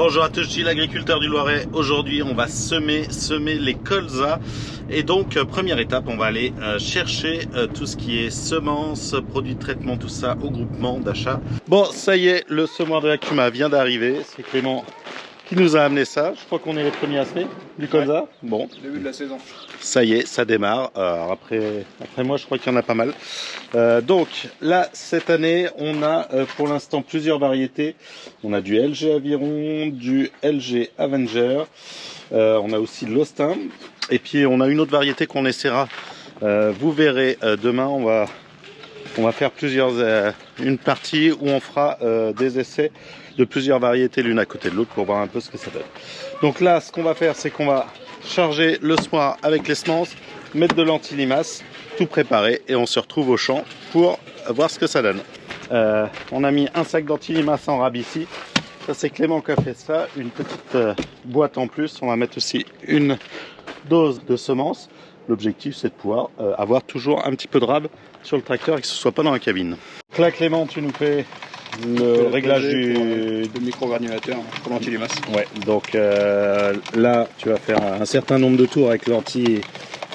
Bonjour à tous, je suis l'agriculteur du Loiret. Aujourd'hui, on va semer les colzas. Et donc, première étape, on va aller chercher tout ce qui est semences, produits de traitement, tout ça au groupement d'achat. Bon, ça y est, le semoir de l'Acuma vient d'arriver. C'est Clément qui nous a amené ça. Je crois qu'on est les premiers à semer du colza. Ouais. Bon. Début de la saison. Ça y est, ça démarre. Après moi, je crois qu'il y en a pas mal. Donc là, cette année, on a pour l'instant plusieurs variétés. On a du LG Aviron, du LG Avenger. On a aussi de l'Austin. Et puis, on a une autre variété qu'on essaiera. Vous verrez, demain, on va faire une partie où on fera des essais de plusieurs variétés l'une à côté de l'autre pour voir un peu ce que ça donne. Donc là, ce qu'on va faire, c'est qu'on va charger le semoir avec les semences, mettre de l'anti-limace, tout préparé et on se retrouve au champ pour voir ce que ça donne. On a mis un sac d'anti-limace en rab ici. Ça, c'est Clément qui a fait ça. Une petite boîte en plus. On va mettre aussi une dose de semences. L'objectif, c'est de pouvoir avoir toujours un petit peu de rab sur le tracteur et que ce soit pas dans la cabine. Donc là, Clément, tu nous fais le réglage du microgranulateur pour l'anti-limace. Ouais, donc là, tu vas faire un certain nombre de tours avec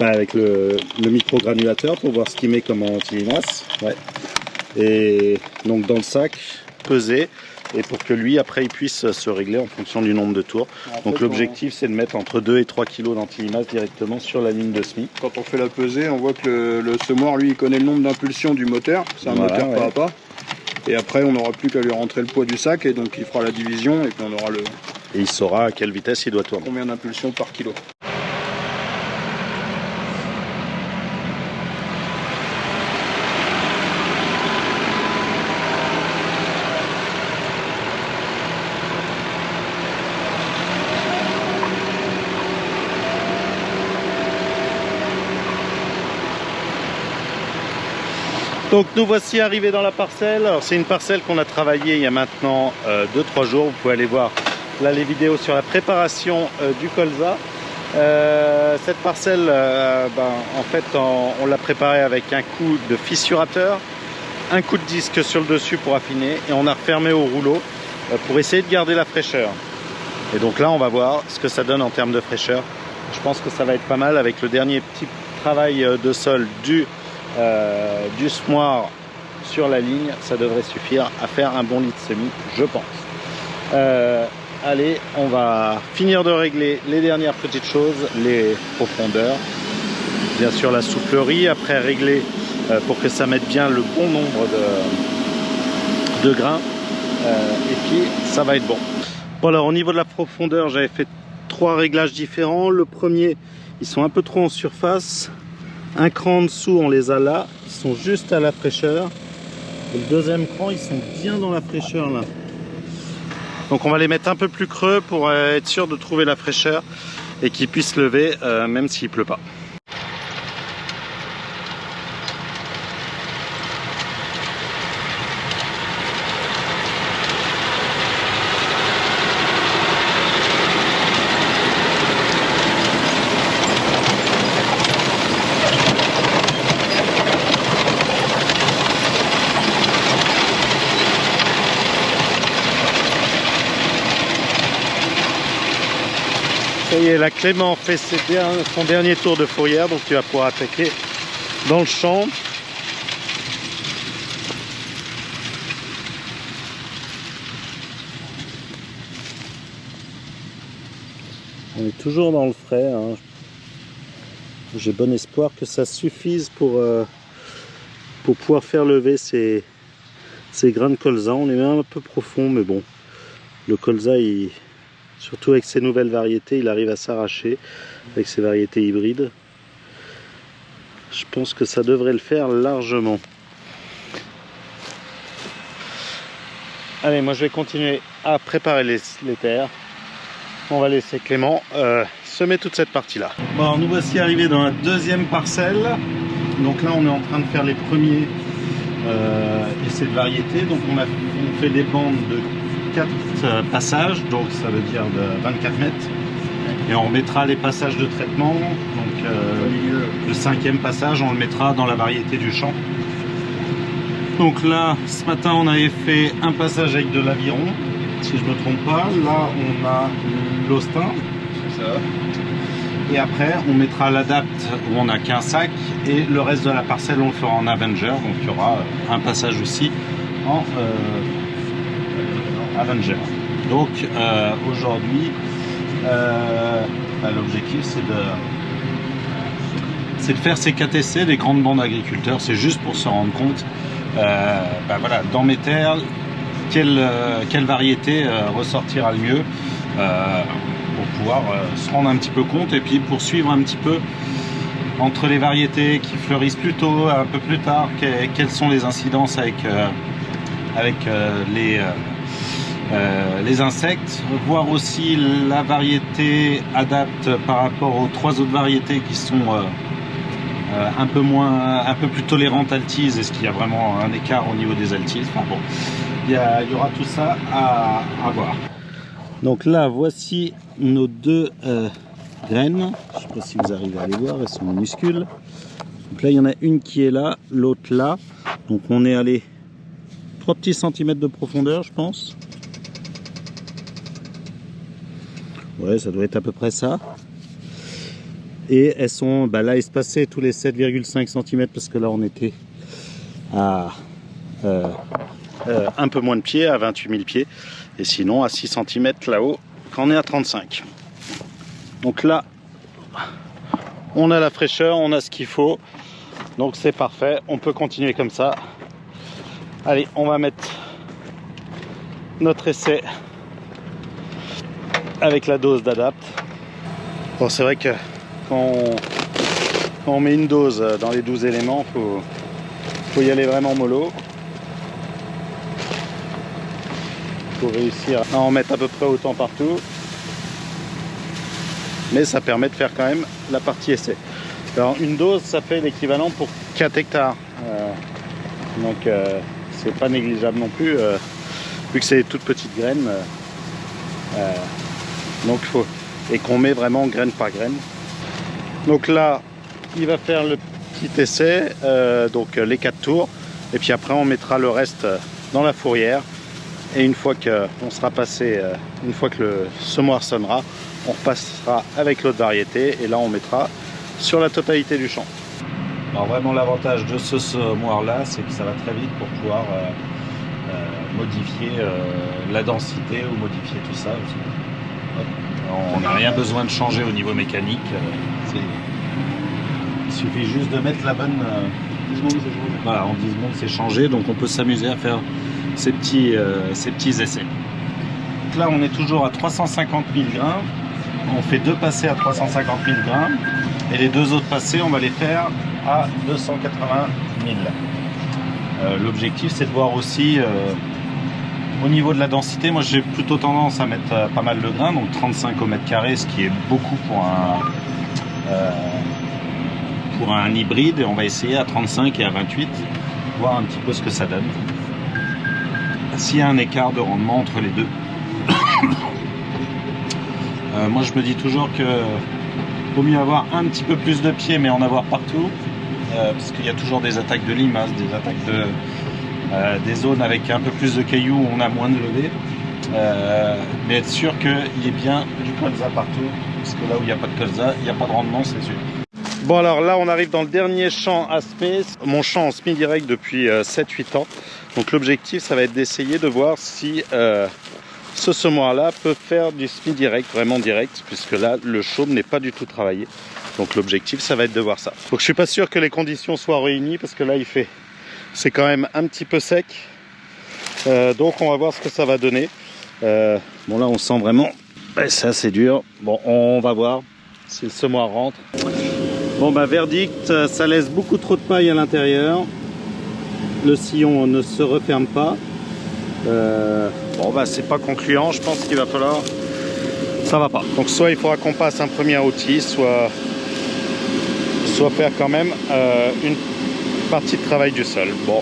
avec le microgranulateur pour voir ce qu'il met comme anti-limace. Ouais. Et donc dans le sac, peser. Et pour que lui, après, il puisse se régler en fonction du nombre de tours. Donc l'objectif, c'est de mettre entre 2 et 3 kg d'anti-limace directement sur la ligne de semis. Quand on fait la pesée, on voit que le semoir, lui, il connaît le nombre d'impulsions du moteur. C'est un moteur pas à pas. Et après, on n'aura plus qu'à lui rentrer le poids du sac. Et donc, il fera la division. Et puis, on aura Et il saura à quelle vitesse il doit tourner. Combien d'impulsions par kilo. Donc nous voici arrivés dans la parcelle. Alors c'est une parcelle qu'on a travaillée il y a maintenant 2-3 jours. Vous pouvez aller voir là les vidéos sur la préparation du colza. Cette parcelle, en fait, on l'a préparée avec un coup de fissurateur, un coup de disque sur le dessus pour affiner et on a refermé au rouleau pour essayer de garder la fraîcheur. Et donc là, on va voir ce que ça donne en termes de fraîcheur. Je pense que ça va être pas mal avec le dernier petit travail de sol du semoir sur la ligne. Ça devrait suffire à faire un bon lit de semis, je pense. Allez, on va finir de régler les dernières petites choses, les profondeurs, bien sûr la soufflerie, après régler pour que ça mette bien le bon nombre de grains, et puis ça va être bon. Bon, alors au niveau de la profondeur, j'avais fait 3 réglages différents. Le premier, ils sont un peu trop en surface. Un cran en dessous, on les a là, ils sont juste à la fraîcheur. Et le deuxième cran, ils sont bien dans la fraîcheur là. Donc on va les mettre un peu plus creux pour être sûr de trouver la fraîcheur et qu'ils puissent lever même s'il pleut pas. Ça y est, là Clément fait son dernier tour de fourrière, donc tu vas pouvoir attaquer dans le champ. On est toujours dans le frais, hein. J'ai bon espoir que ça suffise pour pouvoir faire lever ces grains de colza. On est même un peu profond, mais bon, le colza, surtout avec ces nouvelles variétés, il arrive à s'arracher avec ces variétés hybrides. Je pense que ça devrait le faire largement. Allez, moi je vais continuer à préparer les terres. On va laisser Clément semer toute cette partie-là. Bon, alors nous voici arrivés dans la deuxième parcelle. Donc là, on est en train de faire les premiers essais de variétés. Donc on fait des bandes de 4 passages, donc ça veut dire de 24 mètres. Et on remettra les passages de traitement. Donc le 5e passage, on le mettra dans la variété du champ. Donc là, ce matin, on avait fait un passage avec de l'aviron. si je me trompe pas. Là on a l'Austin. C'est ça. Et après on mettra l'Adapt où on n'a qu'un sac et le reste de la parcelle on le fera en Avenger. Donc il y aura un passage aussi en Avenger. Donc aujourd'hui l'objectif c'est de faire ces 4 essais des grandes bandes d'agriculteurs. C'est juste pour se rendre compte voilà, dans mes terres quelle variété ressortira le mieux pour pouvoir se rendre un petit peu compte et puis poursuivre un petit peu entre les variétés qui fleurissent plus tôt, un peu plus tard, quelles sont les incidences avec les insectes, voir aussi la variété Adapt par rapport aux 3 autres variétés qui sont un peu plus tolérantes altises. Est-ce qu'il y a vraiment un écart au niveau des altises? Enfin bon, il y aura tout ça à voir. Donc là, voici nos 2 graines. Je ne sais pas si vous arrivez à les voir, elles sont minuscules. Donc là, il y en a une qui est là, l'autre là. Donc on est allé 3 petits centimètres de profondeur, je pense. Ouais, ça doit être à peu près ça. Et elles sont là espacées tous les 7,5 cm parce que là on était à un peu moins de pieds, à 28 000 pieds. Et sinon à 6 cm là-haut quand on est à 35. Donc là, on a la fraîcheur, on a ce qu'il faut. Donc c'est parfait, on peut continuer comme ça. Allez, on va mettre notre essai avec la dose d'Adapt. Bon, c'est vrai que quand on met une dose dans les 12 éléments, faut y aller vraiment mollo. Faut réussir à en mettre à peu près autant partout. Mais ça permet de faire quand même la partie essai. Alors une dose, ça fait l'équivalent pour 4 hectares. Donc c'est pas négligeable non plus, vu que c'est des toutes petites graines. Donc et qu'on met vraiment graine par graine. Donc là, il va faire le petit essai, donc les 4 tours. Et puis après, on mettra le reste dans la fourrière. Et une fois qu'on sera passé, une fois que le semoir sonnera, on repassera avec l'autre variété. Et là, on mettra sur la totalité du champ. Alors vraiment, l'avantage de ce semoir-là, c'est que ça va très vite pour pouvoir modifier la densité ou modifier tout ça. On n'a rien besoin de changer au niveau mécanique. Il suffit juste de mettre la bonne... 10 secondes, c'est changé. Voilà, en 10 secondes c'est changé, donc on peut s'amuser à faire ces petits essais. Donc là on est toujours à 350 000 grains. On fait 2 passés à 350 000 grains. Et les 2 autres passés, on va les faire à 280 000. L'objectif c'est de voir aussi... au niveau de la densité, moi j'ai plutôt tendance à mettre pas mal de grains, donc 35 au mètre carré, ce qui est beaucoup pour un hybride, et on va essayer à 35 et à 28, voir un petit peu ce que ça donne. S'il y a un écart de rendement entre les deux. Moi je me dis toujours que vaut mieux avoir un petit peu plus de pieds, mais en avoir partout, parce qu'il y a toujours des attaques de limaces, des attaques des zones avec un peu plus de cailloux où on a moins de levée, mais être sûr qu'il y ait bien du colza partout, parce que là où il n'y a pas de colza, il n'y a pas de rendement, c'est sûr. Bon, alors là on arrive dans le dernier champ à semer, mon champ en semi-direct depuis 7-8 ans. Donc l'objectif ça va être d'essayer de voir si ce semoir là peut faire du semi-direct, vraiment direct, puisque là le chaume n'est pas du tout travaillé. Donc l'objectif ça va être de voir ça. Donc je suis pas sûr que les conditions soient réunies, parce que là c'est quand même un petit peu sec, donc on va voir ce que ça va donner. Bon là on sent vraiment, c'est assez dur. Bon, on va voir si le semoir rentre. Bon verdict, ça laisse beaucoup trop de paille à l'intérieur. Le sillon ne se referme pas. C'est pas concluant, je pense qu'il va falloir... Ça va pas. Donc soit il faudra qu'on passe un premier outil, soit faire quand même une partie de travail du sol. Bon,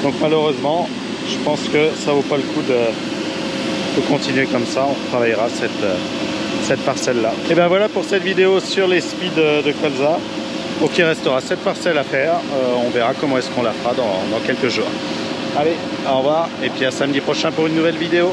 donc malheureusement je pense que ça vaut pas le coup de continuer comme ça. On travaillera cette parcelle là. Et ben voilà pour cette vidéo sur les speeds de colza. Donc il restera cette parcelle à faire. On verra comment est-ce qu'on la fera dans quelques jours. Allez, au revoir et puis à samedi prochain pour une nouvelle vidéo.